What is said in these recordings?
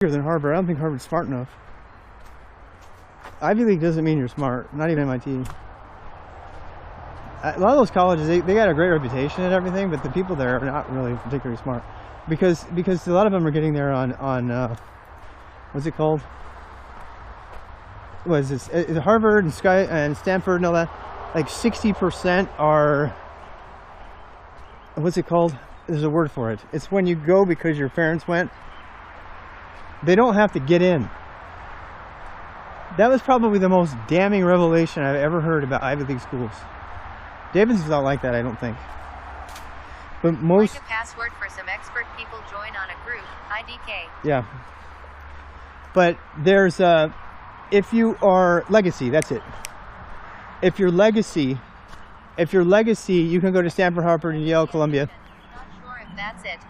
bigger than Harvard. I don't think Harvard's smart enough. Ivy League doesn't mean you're smart. Not even MIT. A lot of those colleges, they got a great reputation and everything, but the people there are not really particularly smart, because a lot of them are getting there on what's it called? What is this? Harvard and Stanford and all that. Like 60% are, what's it called? There's a word for it. It's when you go because your parents went. They don't have to get in. That was probably the most damning revelation I've ever heard about Ivy League schools. Davidson's not like that, I don't think. But most... Like a password for some expert people join on a group, IDK. Yeah. But there's if you are legacy, that's it. If you're legacy, you can go to Stanford, Harvard, and Yale, Columbia. Not sure if that's it.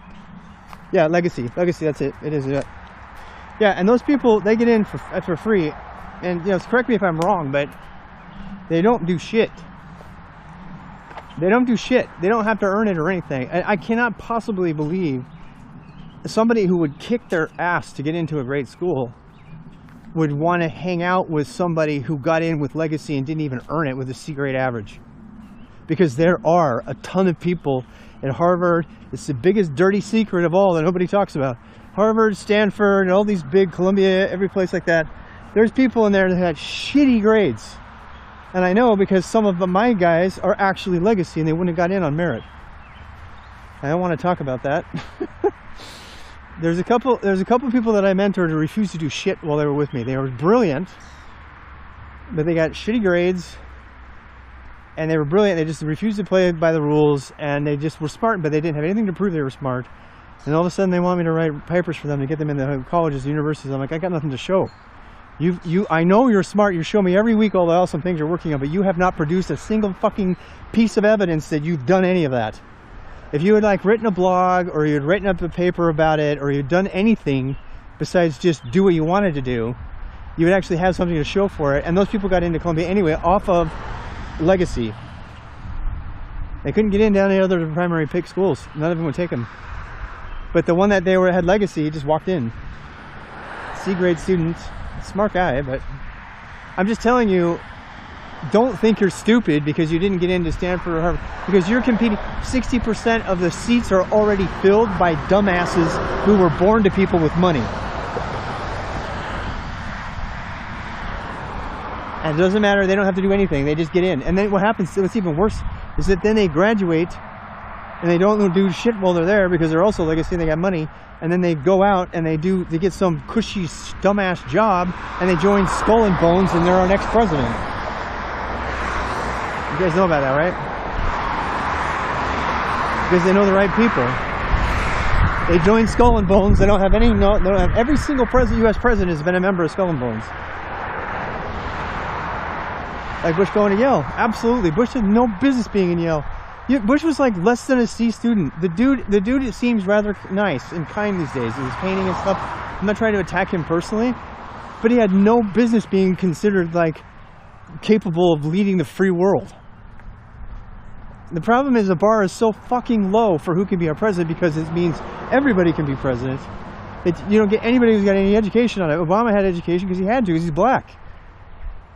Yeah, legacy, that's it. It is it. Yeah, and those people, they get in for free. And, you know, correct me if I'm wrong, but they don't do shit. They don't do shit. They don't have to earn it or anything. I cannot possibly believe somebody who would kick their ass to get into a great school would want to hang out with somebody who got in with legacy and didn't even earn it with a C grade average. Because there are a ton of people at Harvard. It's the biggest dirty secret of all that nobody talks about. Harvard, Stanford, and all these big, Columbia, every place like that. There's people in there that had shitty grades. And I know because some of my guys are actually legacy and they wouldn't have got in on merit. I don't want to talk about that. There's a couple people that I mentored who refused to do shit while they were with me. They were brilliant, but they got shitty grades, and they were brilliant. They just refused to play by the rules, and they just were smart, but they didn't have anything to prove they were smart. And all of a sudden, they want me to write papers for them to get them into colleges, universities. I'm like, I got nothing to show. I know you're smart. You show me every week all the awesome things you're working on, but you have not produced a single fucking piece of evidence that you've done any of that. If you had like written a blog, or you'd written up a paper about it, or you'd done anything besides just do what you wanted to do, you would actually have something to show for it. And those people got into Columbia anyway off of legacy. They couldn't get in down any other primary pick schools. None of them would take them. But the one that had legacy just walked in. C grade student. Smart guy, but I'm just telling you, don't think you're stupid because you didn't get into Stanford or Harvard, because you're competing. 60% of the seats are already filled by dumbasses who were born to people with money. And it doesn't matter, they don't have to do anything, they just get in. And then what happens, what's even worse, is that then they graduate and they don't do shit while they're there because they're also legacy and they got money. And then they go out and they get some cushy dumbass job and they join Skull and Bones and they're our next president. You guys know about that, right? Because they know the right people. They join Skull and Bones. They don't have every single U.S. president has been a member of Skull and Bones. Like Bush going to Yale. Absolutely. Bush had no business being in Yale. Bush was like less than a C student. The dude it seems rather nice and kind these days. He was painting and stuff. I'm not trying to attack him personally, but he had no business being considered like capable of leading the free world. The problem is the bar is so fucking low for who can be our president, because it means everybody can be president. You don't get anybody who's got any education on it. Obama had education because he had to, because he's black.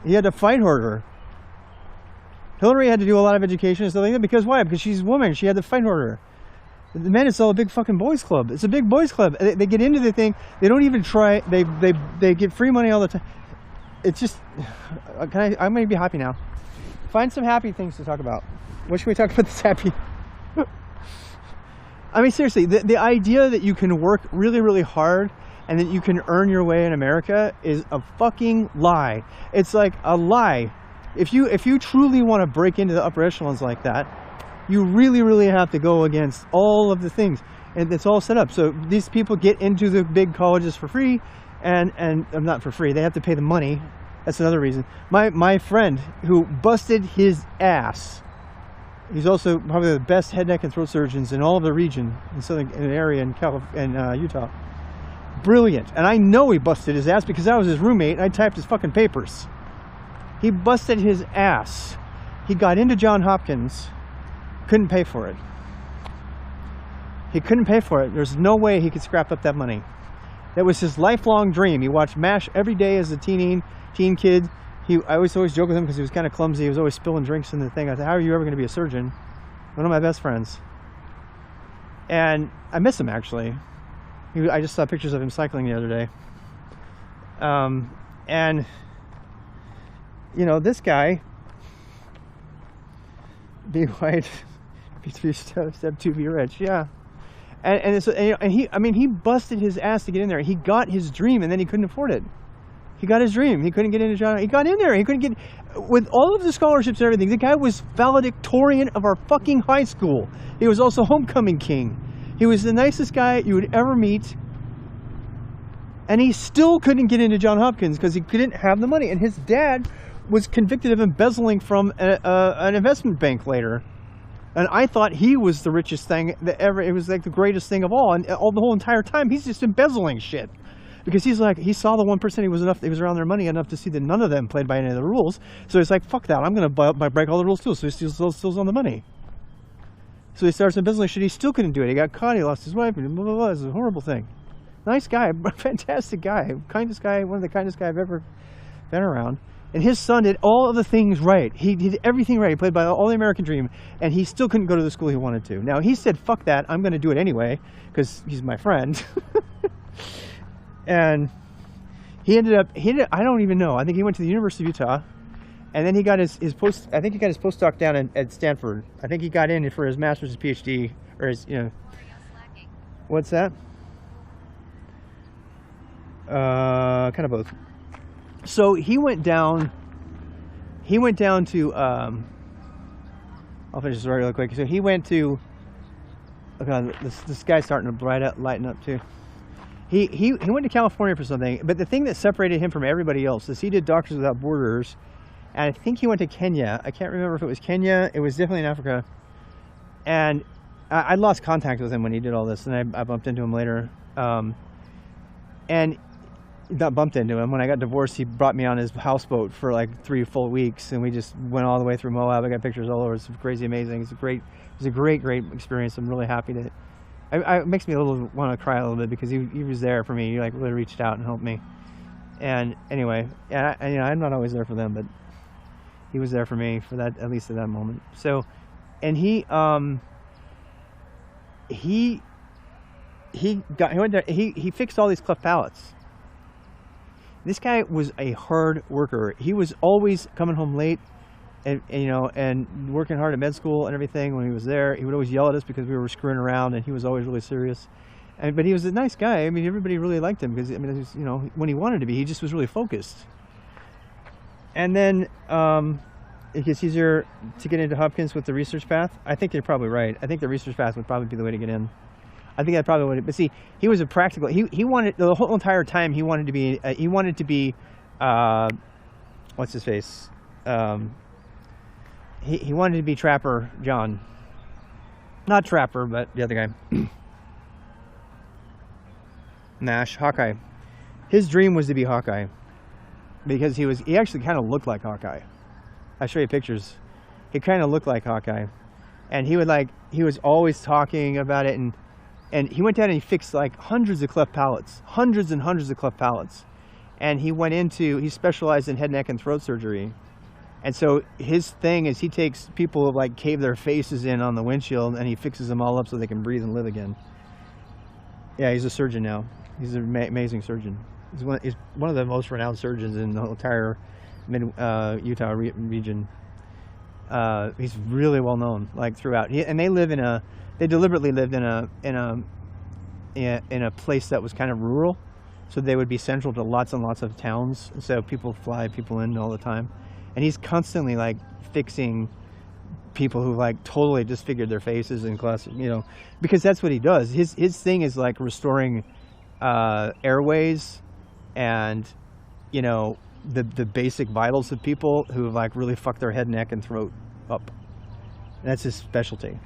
He had to fight harder. Hillary had to do a lot of education and stuff like that, because why? Because she's a woman. She had to fight harder. The men, it's all a big fucking boys club. It's a big boys club. They get into the thing. They don't even try. They get free money all the time. It's just, I'm going to be happy now. Find some happy things to talk about. What should we talk about that's happy? I mean, seriously, the idea that you can work really, really hard and that you can earn your way in America is a fucking lie. It's like a lie. If you truly want to break into the upper echelons like that, you really, really have to go against all of the things. And it's all set up. So these people get into the big colleges for free, and not for free. They have to pay the money. That's another reason. My friend who busted his ass, he's also probably the best head, neck, and throat surgeons in all of the region, in southern area in Utah. Brilliant. And I know he busted his ass because I was his roommate and I typed his fucking papers. He busted his ass. He got into Johns Hopkins, couldn't pay for it. He couldn't pay for it. There's no way he could scrap up that money. That was his lifelong dream. He watched MASH every day as a teen kid. I always joke with him because he was kind of clumsy. He was always spilling drinks in the thing. I said, how are you ever going to be a surgeon? One of my best friends. And I miss him, actually. I just saw pictures of him cycling the other day. And, you know, this guy, be white, be step 2, be rich, yeah. And he busted his ass to get in there. He got his dream, and then he couldn't afford it. He got his dream. He couldn't get into John. He got in there. He couldn't get, with all of the scholarships and everything. The guy was valedictorian of our fucking high school. He was also homecoming king. He was the nicest guy you would ever meet. And he still couldn't get into Johns Hopkins because he didn't have the money. And his dad was convicted of embezzling from an investment bank later. And I thought he was the richest thing that ever. It was like the greatest thing of all. And the whole entire time, he's just embezzling shit. Because he's like, he saw the 1% he was around their money enough to see that none of them played by any of the rules. So he's like, fuck that, I'm going to break all the rules too. So he steals on the money. So he starts embezzling shit. He still couldn't do it. He got caught, he lost his wife, and blah, blah, blah. It was a horrible thing. Nice guy, fantastic guy, kindest guy, one of the kindest guy I've ever been around. And his son did all of the things right. He did everything right. He played by all the American dream, and he still couldn't go to the school he wanted to. Now, he said, fuck that, I'm going to do it anyway, because he's my friend. And he ended up, I don't even know. I think he went to the University of Utah, and then he got his postdoc down at Stanford. I think he got in for his master's and PhD, or his, you know. What's that? Kind of both. So he went down to, I'll finish this really quick. So he went to, okay, this guy's starting to lighten up too. He went to California for something, but the thing that separated him from everybody else is he did Doctors Without Borders, and I think he went to Kenya. I can't remember if it was Kenya. It was definitely in Africa. And I lost contact with him when he did all this, and I bumped into him later. And not bumped into him. When I got divorced, he brought me on his houseboat for like 3 full weeks, and we just went all the way through Moab. I got pictures all over. It's crazy amazing. It was a great experience. I'm really happy that it makes me want to cry a little bit because he was there for me. He like really reached out and helped me. And anyway, yeah, you know, I'm not always there for them, but he was there for me for that, at least at that moment. So, and he went there. He fixed all these cleft palates. This guy was a hard worker. He was always coming home late, and you know, and working hard at med school and everything. When he was there, he would always yell at us because we were screwing around, and he was always really serious. But he was a nice guy. I mean, everybody really liked him because, I mean, it was, you know, when he wanted to be, he just was really focused. And then it gets easier to get into Hopkins with the research path. I think they're probably right. I think the research path would probably be the way to get in. I think that probably would. But see, he was a practical. He wanted the whole entire time. He wanted to be. What's his face? He wanted to be Trapper John. Not Trapper, but the other guy. Nash, Hawkeye. His dream was to be Hawkeye because he actually kind of looked like Hawkeye. I'll show you pictures. He kind of looked like Hawkeye, and he was always talking about it, and he went down and he fixed like hundreds of cleft palates, hundreds and hundreds of cleft palates. And he specialized in head, neck, and throat surgery. And so his thing is he takes people who like cave their faces in on the windshield and he fixes them all up so they can breathe and live again. Yeah, he's a surgeon now. He's an amazing surgeon. He's one of the most renowned surgeons in the entire Utah region. He's really well known, like throughout. And they deliberately lived in a place that was kind of rural, so they would be central to lots and lots of towns. So people fly people in all the time, and he's constantly like fixing people who like totally disfigured their faces in class, you know, because that's what he does. His thing is like restoring airways and, you know, the basic vitals of people who have like really fucked their head, neck, and throat up. And that's his specialty.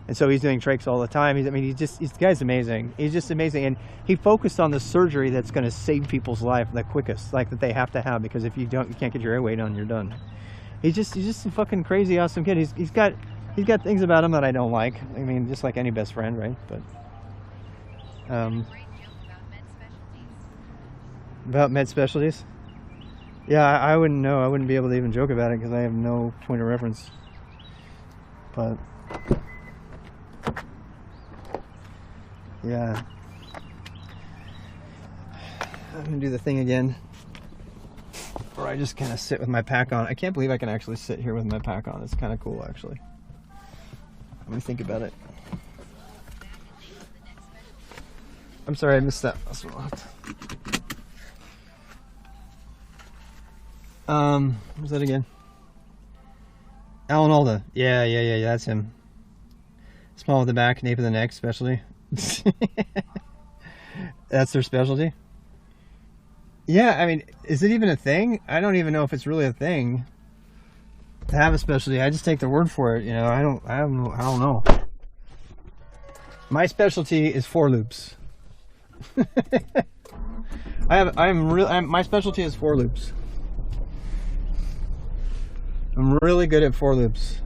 And so he's doing trachs all the time. The guy's amazing. He's just amazing. And he focused on the surgery that's going to save people's life the quickest, like that they have to have, because if you can't get your airway done, you're done. He's just a fucking crazy, awesome kid. He's got things about him that I don't like. I mean, just like any best friend, right? But About med specialties? Yeah, I wouldn't know. I wouldn't be able to even joke about it because I have no point of reference. But yeah, I'm gonna do the thing again, where I just kind of sit with my pack on. I can't believe I can actually sit here with my pack on. It's kind of cool, actually. Let me think about it. I'm sorry, I missed that. What was that again? Alan Alda. Yeah, that's him. Small with the back, nape of the neck, specialty. That's their specialty? Yeah, I mean, is it even a thing? I don't even know if it's really a thing to have a specialty. I just take their word for it, you know. I don't know. My specialty is for loops. My specialty is for loops. I'm really good at for loops.